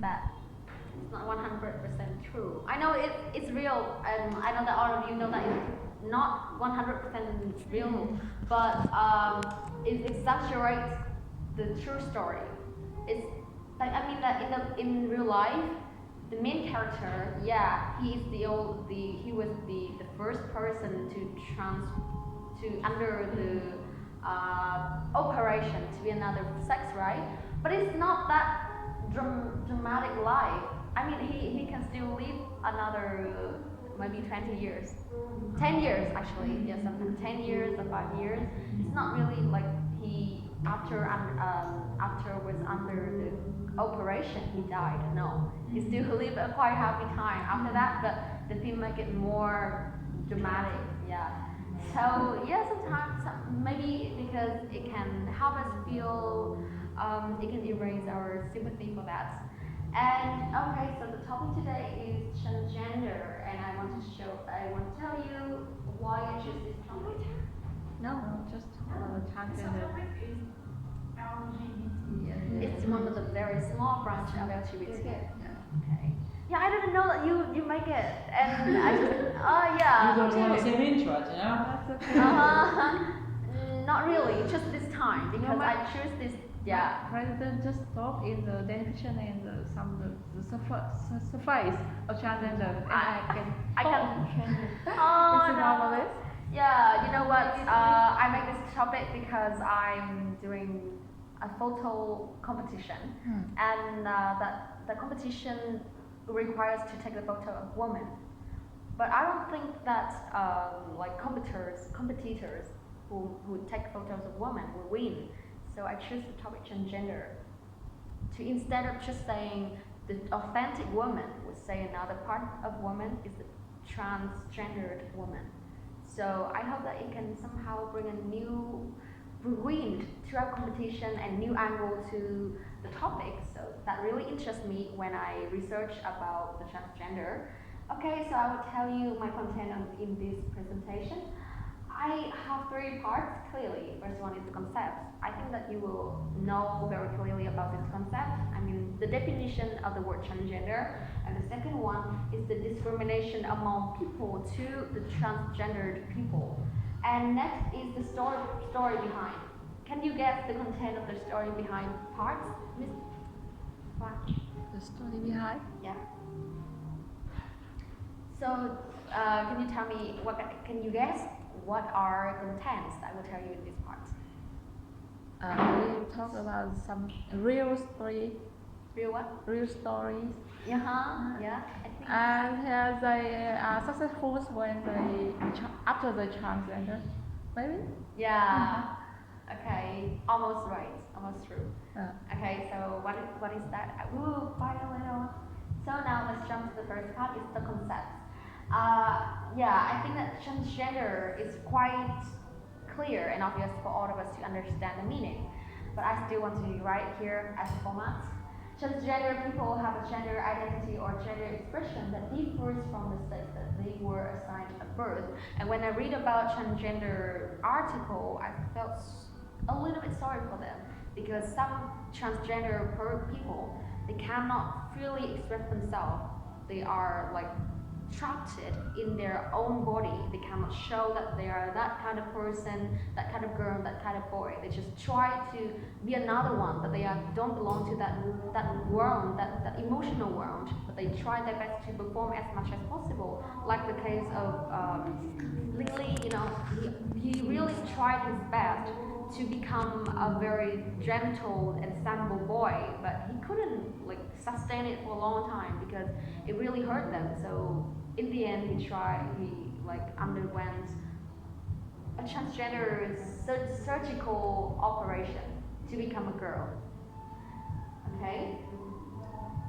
that it's not 100% true. I know it's real, and I know that all of you know that it's not 100% real, but it exaggerates the true story. It's like, I mean that in real life, the main character, yeah, he was the first person to under the operation to be another sex, right? But it's not that dramatic life. I mean, he can still live another maybe 20 years, 10 years actually, yes, sometimes 10 years or 5 years. It's not really like he after was under the operation he died. No, he still lived a quite happy time after that. But the film make it more dramatic, yeah. So yeah, sometimes maybe because it can help us feel, it can erase our sympathy for that. And okay, so the topic today is transgender, and I want to tell you why I choose this topic. No, just transgender. It's one of the very small branch of LGBT. Okay. Okay. Yeah, I didn't know that you make it, and I just yeah. You don't have the same interest, yeah? That's okay. Not really, just this time because I choose this. Yeah. President just talk in the definition and the surface of transgender. And I can. Oh, no. Yeah, you know what? I make this topic because I'm doing a photo competition, and that the competition requires to take the photo of women. But I don't think that like competitors who take photos of women will win. So I choose the topic transgender. To instead of just saying the authentic woman, would say another part of woman is the transgendered woman. So I hope that it can somehow bring a new wind to our competition and new angle to the topic. So that really interests me when I research about the transgender. Okay, so I will tell you my content in this presentation. I have 3 parts clearly. First one is the concept. I think that you will know very clearly about this concept. I mean, the definition of the word transgender. And the second one is the discrimination among people to the transgendered people. And next is the story behind. Can you guess the content of the story behind parts, Miss? The story behind? Yeah. So, can you tell me can you guess what are the contents I will tell you in this part? We talk about some real story. Real what? Real stories. Yeah, I think. And they are successful when after the transgender, maybe? Yeah. Okay, almost right, almost true. Okay, so what is that? Ooh, quite a little. So now let's jump to the first part, is the concept. Yeah, I think that transgender is quite clear and obvious for all of us to understand the meaning. But I still want to write here as a format. Transgender people have a gender identity or gender expression that differs from the sex that they were assigned at birth. And when I read about transgender article, I felt a little bit sorry for them, because some transgender people, they cannot freely express themselves. They are like trapped in their own body. They cannot show that they are that kind of person, that kind of girl, that kind of boy. They just try to be another one, but they don't belong to that world, that emotional world. But they try their best to perform as much as possible. Like the case of Lily, you know, he really tried his best to become a very gentle and simple boy, but he couldn't like sustain it for a long time because it really hurt them. So in the end, he underwent a transgender surgical operation to become a girl. Okay,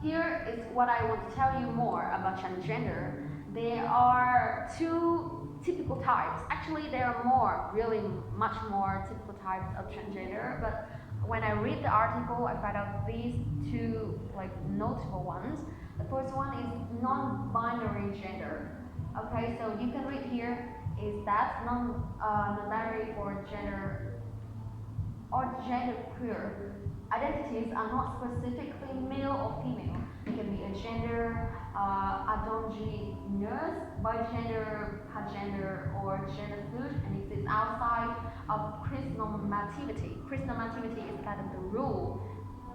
here is what I want to tell you more about transgender. There are 2 typical types. Actually, there are more, really much more typical types of transgender, but when I read the article, I find out these 2 like notable ones. The first one is non-binary gender. Okay, so you can read here is that non-binary or gender queer identities are not specifically male or female. androgynous, bigender, pagender, or gender fluid, and it is outside of chronomativity. Chronomativity is kind of the rule,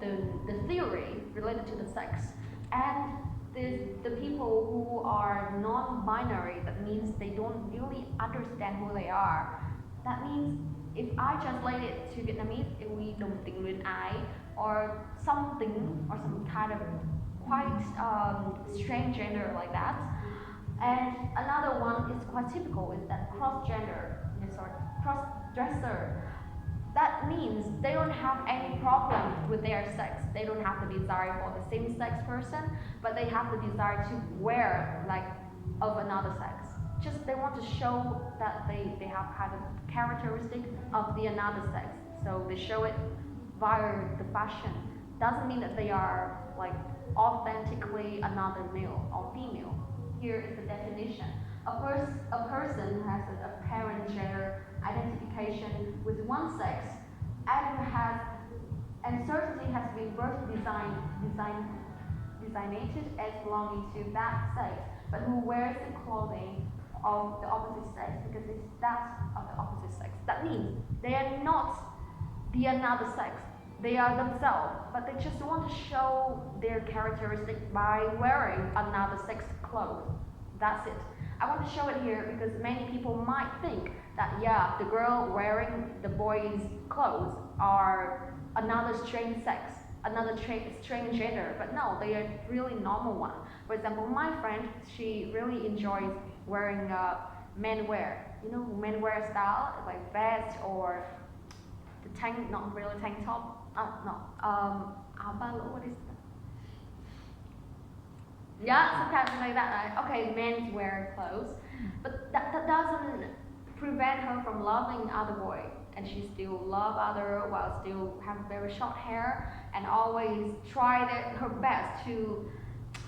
the theory related to the sex. And the people who are non-binary, that means they don't really understand who they are. That means if I translate it to Vietnamese, if we đồng tính luyến ái, or something, or some kind of quite strange gender like that. And another one is quite typical, is that cross-gender, cross-dresser. That means they don't have any problem with their sex. They don't have the desire for the same-sex person, but they have the desire to wear like of another sex. Just they want to show that they have kind of characteristic of the another sex. So they show it via the fashion. Doesn't mean that they are like authentically another male or female. Here is the definition. A person has an apparent gender identification with one sex and certainly has been birth designated as belonging to that sex, but who wears the clothing of the opposite sex because it's that of the opposite sex. That means they are not the another sex. They are themselves, but they just want to show their characteristic by wearing another sex clothes. That's it. I want to show it here because many people might think that yeah, the girl wearing the boy's clothes are another strange sex, another strange gender, but no, they are really normal one. For example, my friend, she really enjoys wearing men wear. You know, men wear style like vest or the tank, not really tank top. What is that? Yeah, sometimes like that, right? Okay, men wear clothes, but that doesn't prevent her from loving other boy, and she still love other while still have very short hair and always try her best to,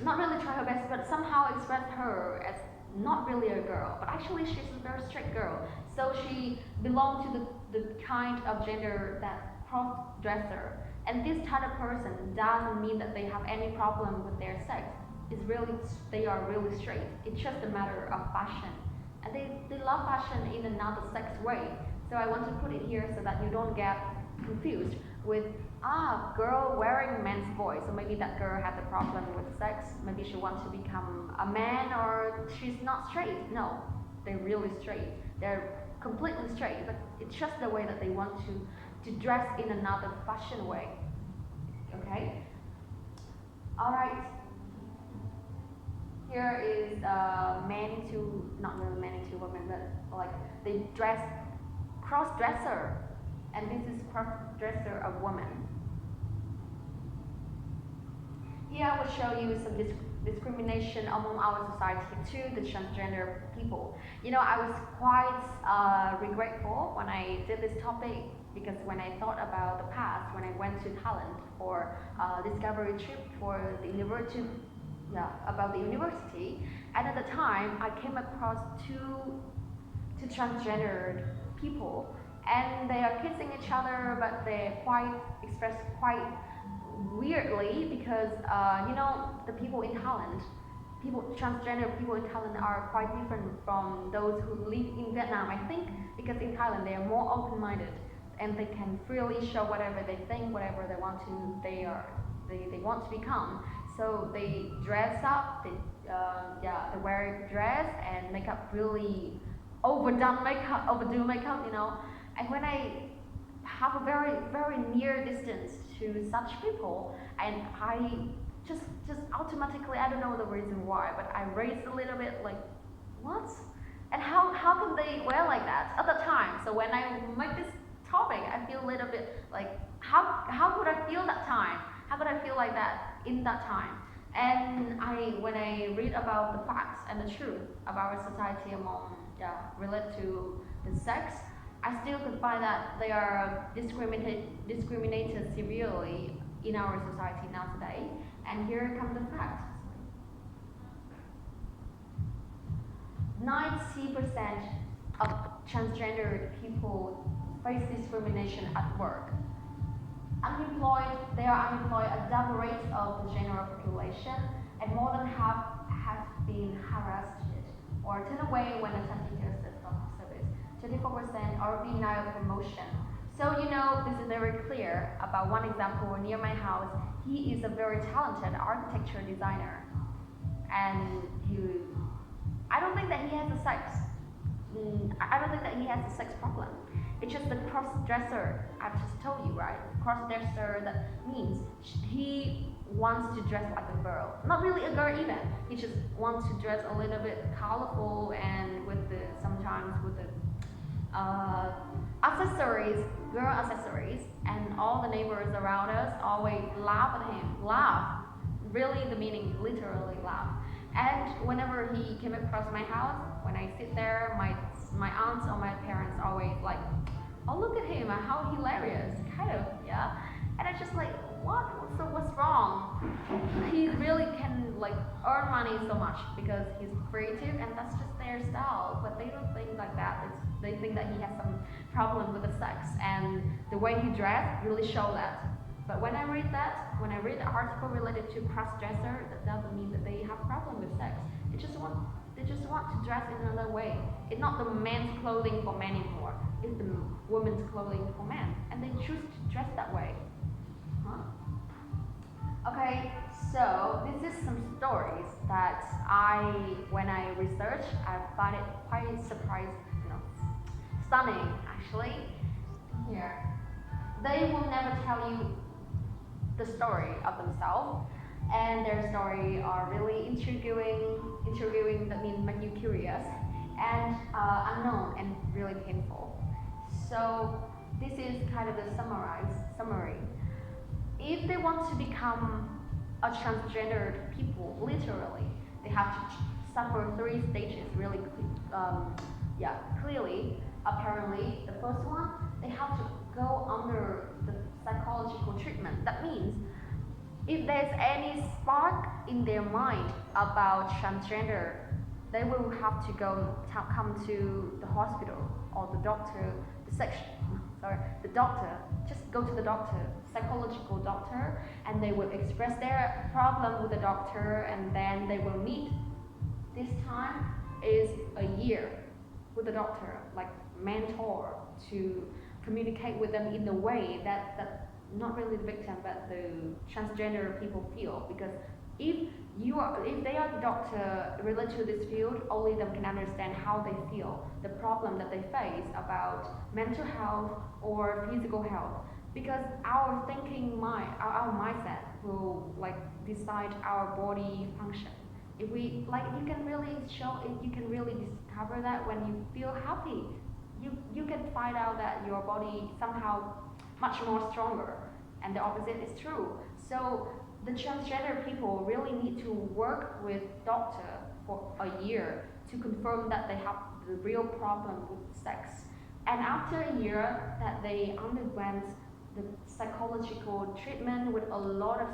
not really try her best, but somehow express her as not really a girl, but actually she's a very straight girl. So she belongs to the kind of gender that cross-dresser. And this type of person doesn't mean that they have any problem with their sex. It's really, they are really straight. It's just a matter of fashion. And they love fashion in another sex way. So I want to put it here so that you don't get confused with, girl wearing men's voice. So maybe that girl has a problem with sex. Maybe she wants to become a man, or she's not straight. No, they're really straight. They're completely straight. But it's just the way that they want to dress in another fashion way. Okay? Alright. Here is men to, not really men to women, but like they dress cross-dresser. And this is cross-dresser of women. Here I will show you some discrimination among our society to the transgender people. You know, I was quite regretful when I did this topic, because when I thought about the past, when I went to Thailand for a discovery trip for the university, about the university, and at the time I came across two transgendered people, and they are kissing each other, but they express quite weirdly because you know, the people in Thailand, transgender people in Thailand are quite different from those who live in Vietnam. I think because in Thailand they are more open-minded and they can freely show whatever they think, whatever they want to, they want to become. So they dress up, they wear dress and makeup, really overdo makeup, you know. And when I have a very, very near distance to such people, and I just automatically, I don't know the reason why, but I raised a little bit like, what? And how can they wear like that at the time? So when I make this topic, I feel a little bit like, how could I feel that time? How could I feel like that in that time? And when I read about the facts and the truth of our society among, related to the sex, I still could find that they are discriminated severely in our society now today. And here come the facts. 90% of transgender people face discrimination at work. Unemployed, they are unemployed at double rate of the general population, and more than half have been harassed or turned away when attempting to assist on service. 24% are denied promotion. So you know, this is very clear about one example near my house. He is a very talented architecture designer, and I don't think that he has a sex. I don't think that he has a sex problem. It's just the cross-dresser. I've just told you, right? Cross-dresser, that means he wants to dress like a girl. Not really a girl even. He just wants to dress a little bit colorful and with the sometimes with the accessories, girl accessories, and all the neighbors around us always laugh at him. Laugh. Really, the meaning literally laugh. And whenever he came across my house, when I sit there, my aunts or my parents always like, oh, look at him, how hilarious, kind of, yeah. And I just like, what? So what's wrong? He really can like earn money so much because he's creative, and that's just their style. But they don't think like that. They think that he has some problem with the sex, and the way he dressed really show that. But when I read the article related to cross-dresser, that doesn't mean that they have problem with sex. They just want to dress in another way. It's not the men's clothing for men anymore. It's the women's clothing for men, and they choose to dress that way. Huh? Okay, so this is some stories that when I researched, I find it quite stunning actually. Here, they will never tell you the story of themselves, and their story are really intriguing, that means make you curious, and unknown and really painful. So this is kind of the summary. If they want to become a transgendered people, literally, they have to suffer 3 stages really clearly. Apparently, the first one, they have to go under the psychological treatment. That means if there's any spark in their mind about transgender, they will have to come to the hospital or the doctor, the doctor. Just go to the doctor, psychological doctor, and they will express their problem with the doctor, and then they will meet. This time is a year with the doctor, like mentor, to communicate with them in the way that not really the victim but the transgender people feel. Because if they are the doctor related to this field, only them can understand how they feel, the problem that they face about mental health or physical health. Because our thinking mind, our mindset will like decide our body function. If we like, you can really discover that when you feel happy. You can find out that your body somehow much more stronger, and the opposite is true. So the transgender people really need to work with doctor for a year to confirm that they have the real problem with sex. And after a year that they underwent the psychological treatment with a lot of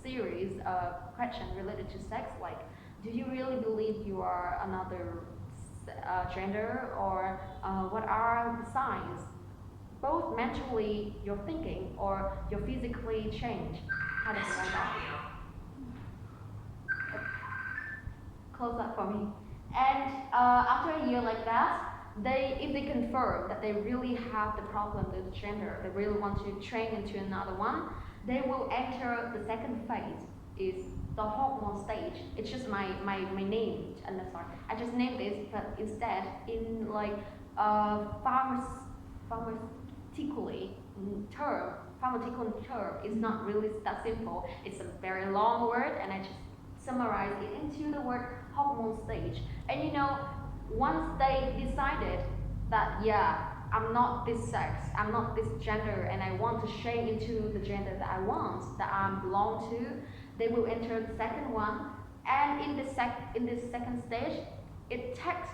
series of questions related to sex, like, do you really believe you are another gender, or what are the signs? Both mentally you're thinking or you're physically changed. Kind of like that. Close that for me. And after a year like that, if they confirm that they really have the problem with gender, they really want to train into another one, they will enter the second phase, is the hormone stage. It's just my name, and sorry, I just named this, but instead in like pharmaceutical term is not really that simple. It's a very long word, and I just summarize it into the word hormone stage. And you know, once they decided that, yeah, I'm not this sex, I'm not this gender, and I want to change into the gender that I want, that I belong to, they will enter the second one. And in this second stage, it takes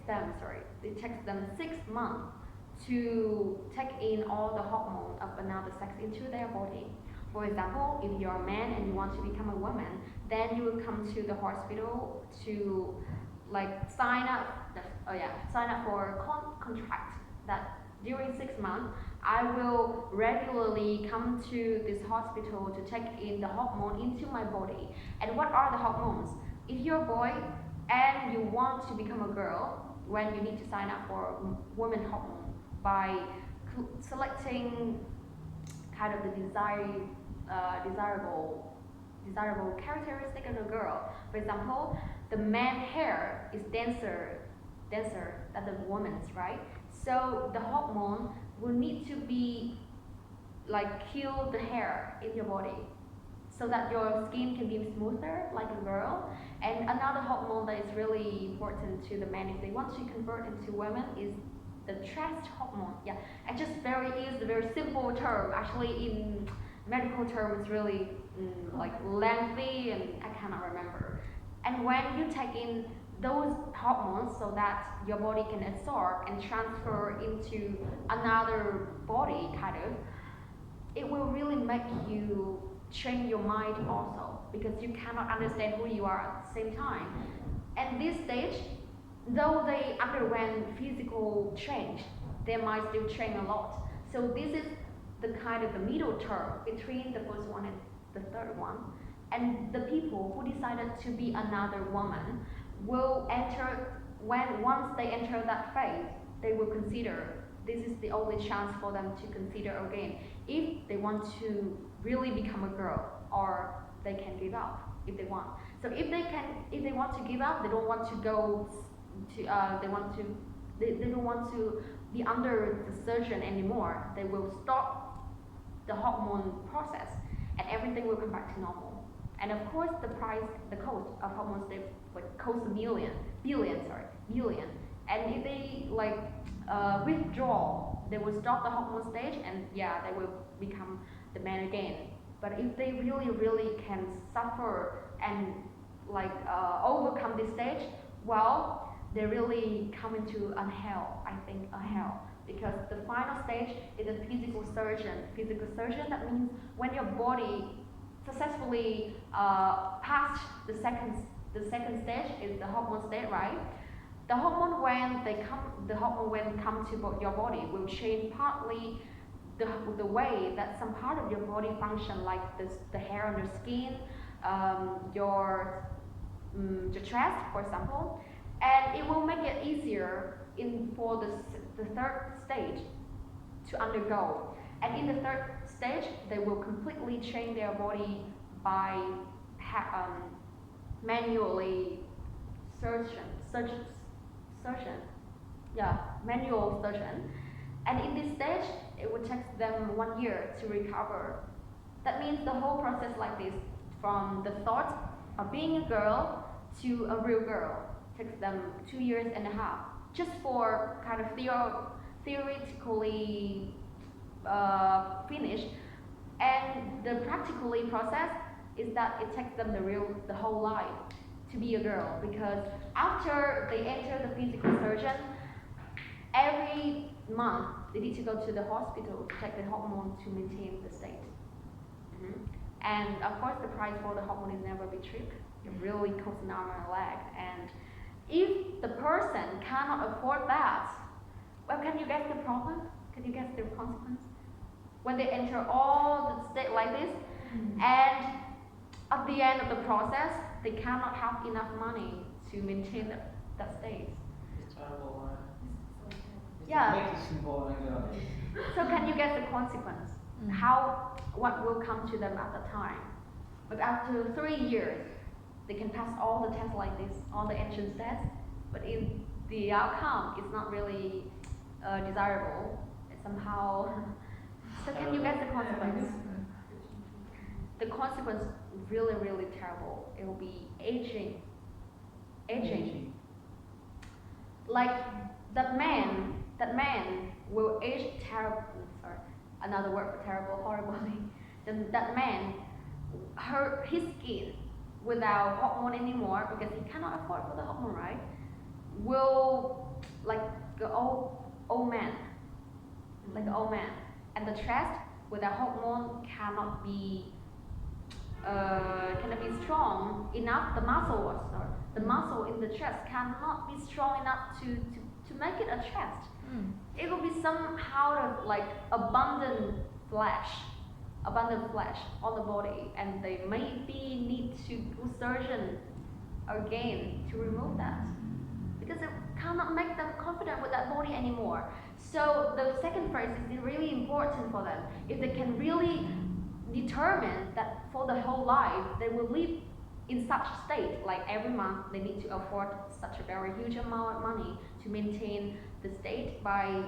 them 6 months to take in all the hormones of another sex into their body. For example, if you're a man and you want to become a woman, then you will come to the hospital to like sign up for a contract that during 6 months I will regularly come to this hospital to take in the hormone into my body. And what are the hormones? If you're a boy and you want to become a girl, when you need to sign up for women hormone by selecting kind of the desirable characteristic of a girl. For example, the man hair is denser than the woman's, right? So the hormone will need to be like kill the hair in your body so that your skin can be smoother like a girl. And another hormone that is really important to the men if they want to convert into women is the trust hormone. Yeah, and just use a very simple term. Actually, in medical term, it's really like lengthy, and I cannot remember. And when you take in those hormones so that your body can absorb and transfer into another body, kind of, it will really make you change your mind also, because you cannot understand who you are at the same time. And this stage, though they underwent physical change, they might still change a lot. So this is the kind of the middle term between the first one and the third one. And the people who decided to be another woman will enter, once they enter that phase, they will consider this is the only chance for them to consider again if they want to really become a girl, or they can give up if they want. So if they want to give up, they don't want to go to they don't want to be under the surgeon anymore. They will stop the hormone process, and everything will come back to normal. And of course, the cost of hormones, they like cost billion. And if they like withdraw, they will stop the hormone stage, and yeah, they will become the man again. But if they really can suffer and like overcome this stage, well, they really come into a hell, I think, a hell. Because the final stage is a physical surgeon. Physical surgeon, that means when your body successfully passed the second stage is the hormone stage, right? The hormone when come to your body will change partly the way that some part of your body function, like the hair on your skin, your chest, for example, and it will make it easier for the third stage to undergo. And in the third stage, they will completely change their body by manually manual surgeon. And in this stage, it would take them 1 year to recover. That means the whole process like this, from the thought of being a girl to a real girl, takes them 2.5 years, just for kind of theoretically finished. And the practically process is that it takes them the whole life to be a girl, because after they enter the physical surgeon, every month they need to go to the hospital to take the hormone to maintain the state. And of course, the price for the hormone is never be cheap. It really costs an arm and a leg. And if the person cannot afford that, well, can you guess the problem? Can you guess the consequence? When they enter all the state like this, and at the end of the process, they cannot have enough money to maintain that state. It's terrible, right? Yeah. It's boring, So can you guess the consequence? What will come to them at the time? But after 3 years, they can pass all the tests like this, all the entrance tests, but in the outcome, it's not really desirable. It's somehow. So can you guess the consequence? The consequence really terrible. It will be aging. Like that man will age terrible. Sorry, another word for terrible, horribly. That man, his skin without hormone anymore, because he cannot afford for the hormone, right? Will like the old man, like the old man, and the chest without hormone cannot be strong enough. The muscle in the chest cannot be strong enough to make it a chest. It will be somehow like abundant flesh on the body, and they maybe need to do surgeon again to remove that, because it cannot make them confident with that body anymore. So the second phase is really important for them. If they can really determine that for the whole life they will live in such state, like every month they need to afford such a very huge amount of money to maintain the state by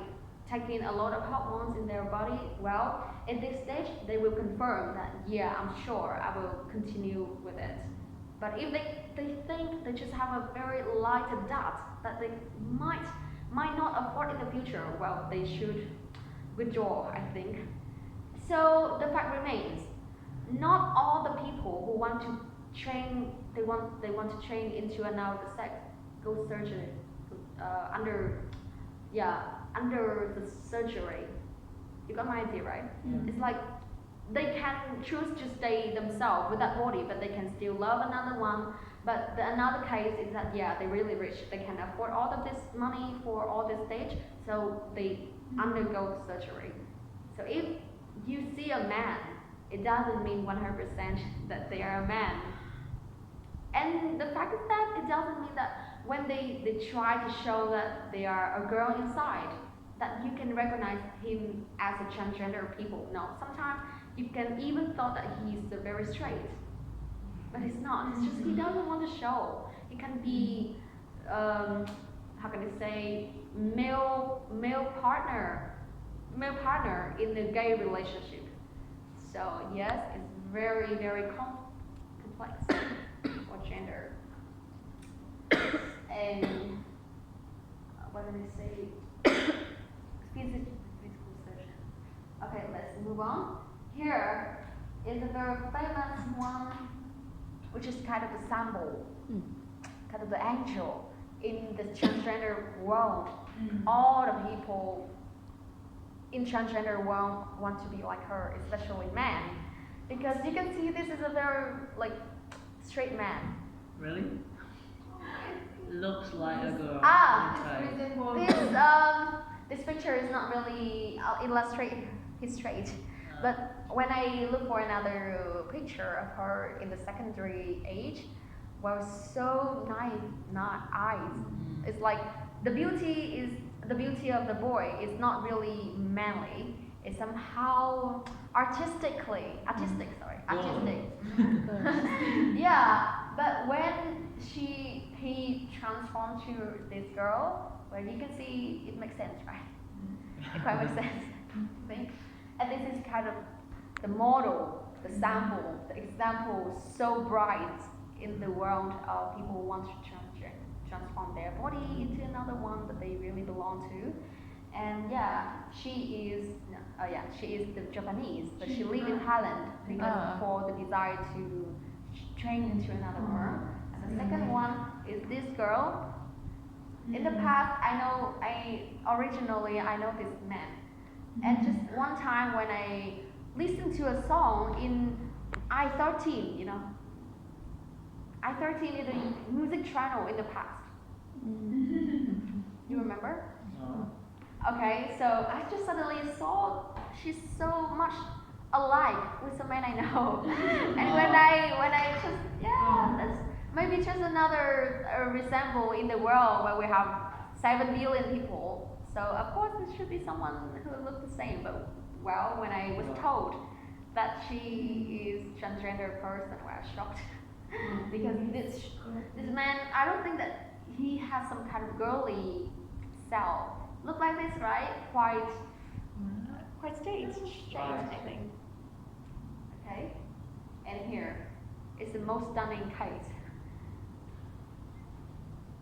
taking a lot of hormones in their body, well, at this stage they will confirm that, yeah, I'm sure I will continue with it. But if they think they just have a very light doubt that they might not afford in the future, well, they should withdraw, I think. So the fact remains, not all the people who want to train, they want to train into another sex go surgery under the surgery. You got my idea, right? It's like they can choose to stay themselves with that body, but they can still love another one. But another case is that, yeah, they're really rich, they can afford all of this money for all this stage, so they undergo surgery. So if you see a man, it doesn't mean 100% that they are a man. And the fact is that it doesn't mean that when they try to show that they are a girl inside, that you can recognize him as a transgender people. No, sometimes you can even thought that he's very straight, but he's not. It's just he doesn't want to show. It can be, how can I say, male partner in a gay relationship. So yes, it's very, very complex for gender. And what did I say? Physical surgeon. Okay, let's move on. Here is a very famous one, which is kind of a symbol, kind of the angel in the transgender world. All the people in transgender world want to be like her, especially men, because you can see this is a very like straight man. Really? Looks like a girl. This picture is not really illustrate his trait, but when I look for another picture of her in the secondary age, well, so nice eyes. It's like the beauty of the boy is not really manly. It's somehow artistic. Yeah, but when he transformed to this girl, well, you can see it makes sense, right? It quite makes sense, I think. And this is kind of the model, the sample, the example so bright in the world of people who want to transform their body into another one that they really belong to. And yeah, she is the Japanese, but she lives in Thailand because for the desire to train into another one. And the second one is this girl. In the past, I know this man, and just one time when I listened to a song in I-13, I-13 is a music channel in the past. You remember? No. Okay, so I just suddenly saw she's so much alike with the man I know. And when I just, that's maybe just another resemble in the world where we have 7 billion people. So of course it should be someone who looks the same. But well, when I was told that she is transgender person, well, I was shocked. Because this man, I don't think that he has some kind of girly self. Look like this, right? Quite straight, I think. Okay, and here is the most stunning case.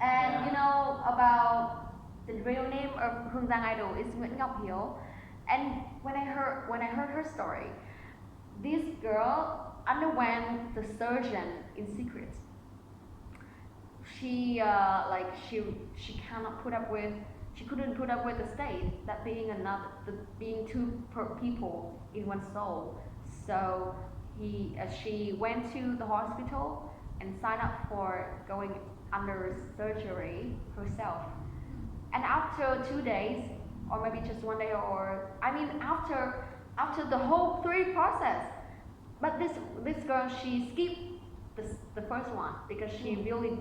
And you know about the real name of Hương Giang idol is Nguyễn Ngọc Hiếu. And when I heard her story, this girl underwent the surgeon in secret. She couldn't put up with the state that being two people in one soul. So she went to the hospital and signed up for going under surgery herself. And after 2 days, or maybe just 1 day, or I mean after the whole 3 process, but this girl, she skipped the first one because she really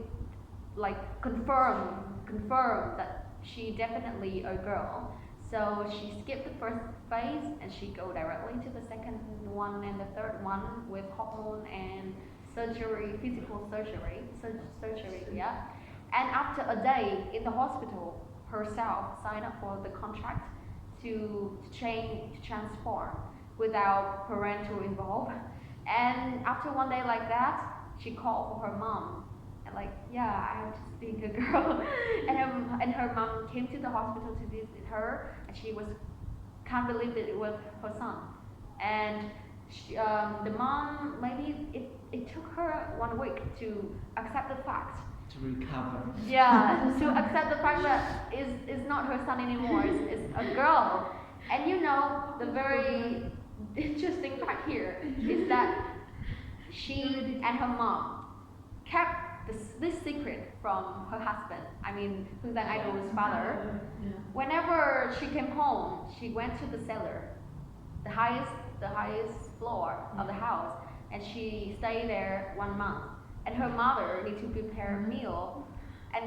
like confirmed that she definitely a girl. So she skipped the first phase and she go directly to the second one and the third one with hormone and surgery, physical surgery, yeah. And after a day in the hospital, herself signed up for the contract to transform without parental involved. And after 1 day like that, she called for her mom and like, yeah, I have just been a girl. and her mom came to the hospital to visit her, and she can't believe that it was her son. And the mom, maybe it took her 1 week to accept the fact. To recover. Yeah, to accept the fact that is not her son anymore, it's a girl. And you know, the very interesting fact here is that she and her mom kept this secret from her husband. I mean, Hương Idol's father. Whenever she came home, she went to the cellar, the highest floor of the house, and she stayed there 1 month. And her mother need to prepare a meal and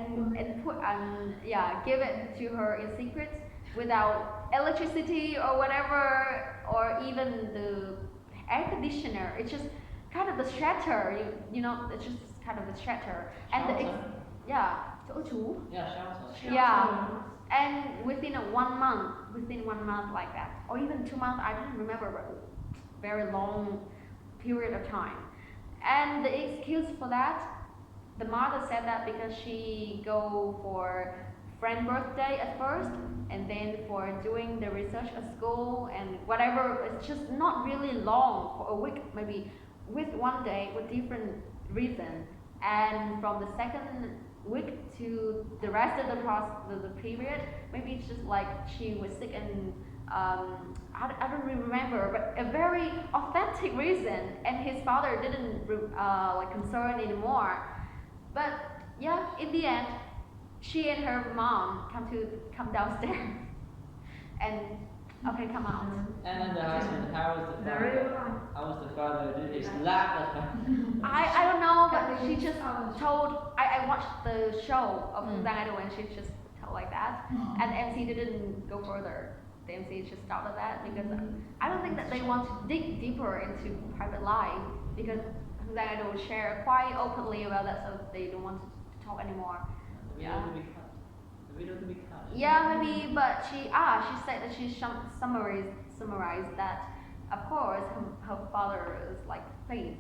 give it to her in secret without electricity or whatever, or even the air conditioner. It's just kind of the shelter, you know, it's just kind of the shelter. And chỗ trú. Yeah, shelter. Yeah, and within 1 month like that, or even 2 months, I don't remember, but very long period of time. And the excuse for that, the mother said that because she go for friend birthday at first, and then for doing the research at school and whatever, it's just not really long, for a week maybe, with 1 day with different reason. And from the second week to the rest of the period, maybe it's just like she was sick and I don't really remember, but a very authentic reason, and his father didn't like concern anymore. But yeah, in the end, she and her mom come downstairs and okay, come out. And then the husband, how was the father? How was the father? Did he slap the husband? I don't know, but she just told. I watched the show of Hương Idol, and she just told like that, and MC didn't go further. The MC just stopped at that because I don't think that they want to dig deeper into private life, because Hương Idol share quite openly about that, so they don't want to talk anymore. The video to be cut. Yeah, maybe, but she said that she summarized that, of course, her father is like fainted,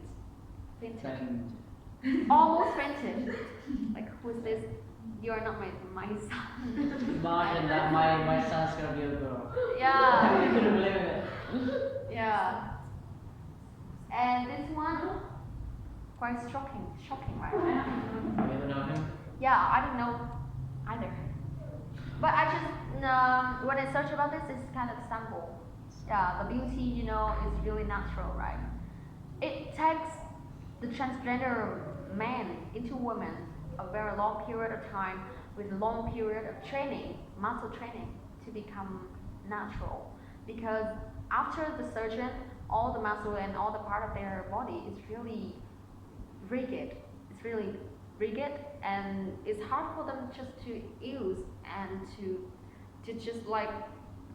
almost fainted. Like, who's this? You are not my son. Imagine that my son's gonna be a girl. Yeah. I couldn't believe it. Yeah. And this one, quite shocking, right? You ever know him? Yeah, I don't know either. But I just, when I search about this, it's kind of simple. Yeah, the beauty, you know, is really natural, right? It takes the transgender man into woman a very long period of time with long period of training, muscle training, to become natural. Because after the surgeon, all the muscle and all the part of their body is really rigid. It's really rigid, and it's hard for them just to use and to just like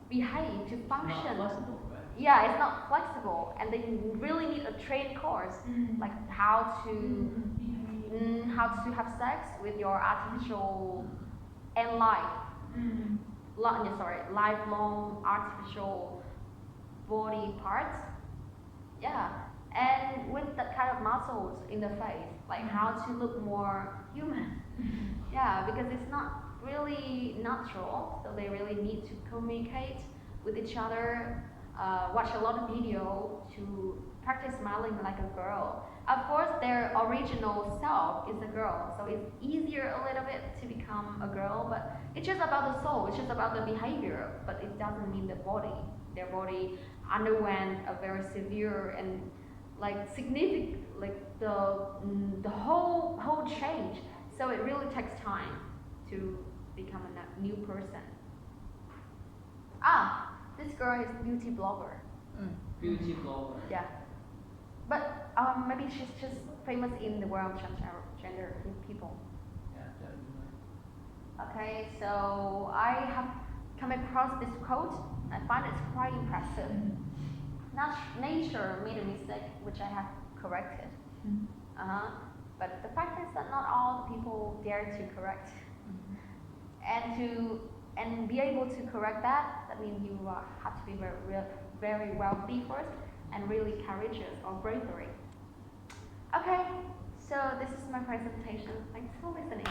behave, to function. Not flexible, right? Yeah, it's not flexible, and they really need a trained course, like how to have sex with your artificial and lifelong artificial body parts. Yeah, and with that kind of muscles in the face, like how to look more human. Yeah, because it's not really natural, so they really need to communicate with each other, watch a lot of video to practice smiling like a girl. Of course, their original self is a girl, so it's easier a little bit to become a girl, but it's just about the soul, it's just about the behavior, but it doesn't mean the body. Their body underwent a very severe and like significant, like the whole change. So it really takes time to become a new person. Ah, this girl is beauty blogger. Beauty blogger. Yeah. But maybe she's just famous in the world of transgender people. Yeah, definitely. Okay, so I have come across this quote. I find it quite impressive. Nature made a mistake, which I have corrected. But the fact is that not all the people dare to correct. And be able to correct that means you have to be very wealthy first and really courageous or bravery. Okay, so this is my presentation. Thanks for listening.